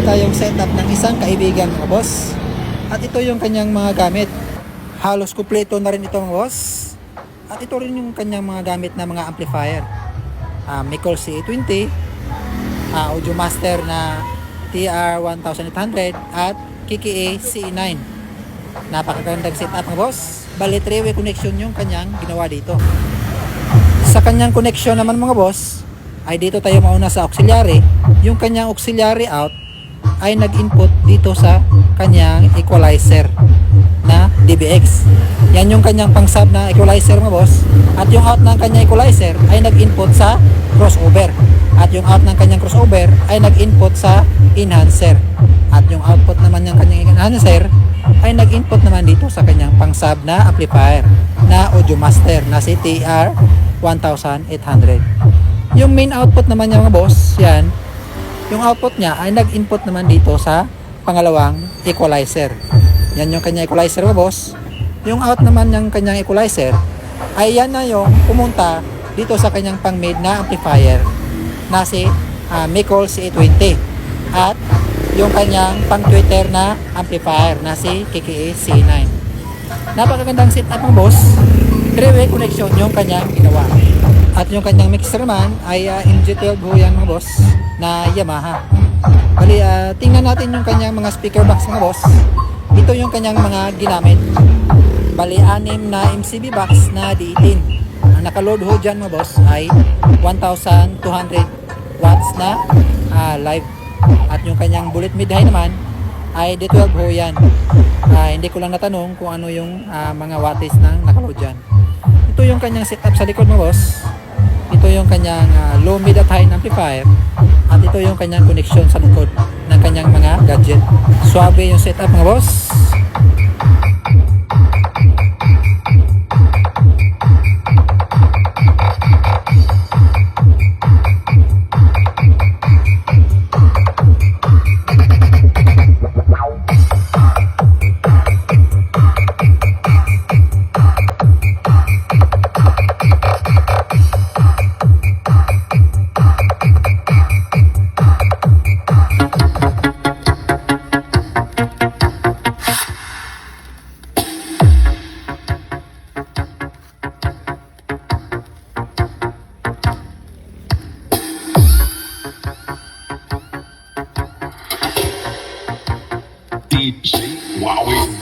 tayong setup ng isang kaibigan mga boss. At ito yung kanyang mga gamit. Halos kumpleto na rin ito mga boss. At ito rin yung kanyang mga gamit na mga amplifier. Mikol CA20, Audio Master na TR1800 at KKA CE9. Napakagandang setup mga boss. Bali 3-way connection yung kanyang ginawa dito. Sa kanyang connection naman mga boss, ay dito tayo mauna sa auxiliary. Yung kanyang auxiliary out ay nag-input dito sa kanyang equalizer na DBX. Yan yung kanyang pang-sub na equalizer mga boss. At yung out ng kanyang equalizer ay nag-input sa crossover. At yung out ng kanyang crossover ay nag-input sa enhancer. At yung output naman ng kanyang enhancer ay nag-input naman dito sa kanyang pang-sub na amplifier na Audio Master na si TR1800. Yung main output naman niya mga boss, yan, yung output niya ay nag-input naman dito sa pangalawang equalizer. Yan yung kanyang equalizer mga boss. Yung out naman ng kanyang equalizer ay yan na yung pumunta dito sa kanyang pang-mid na amplifier na si Mikol CA20 at yung kanyang pang-tweeter na amplifier na si KKA CE9. Napakagandang setup mga boss. 3-way connection yung kanyang ginawa. At yung kanyang mixer naman ay MG12 ho yan mga boss na Yamaha. Bali, tingnan natin yung kanyang mga speaker box mga boss. Ito yung kanyang mga ginamit. Bali, 6 na MCB box na D18. Ang nakaload ho dyan mga boss ay 1,200 watts na live. At yung kanyang bullet mid-high naman ay D12 ho yan. Hindi ko lang natanong kung ano yung mga wattage na nakaload dyan. Ito yung kanyang setup sa likod mga boss. Ito yung kanyang low, mid at high amplifier. At ito yung kanyang connection sa likod ng kanyang mga gadget. Suabe yung setup mga boss. DJ Wowie.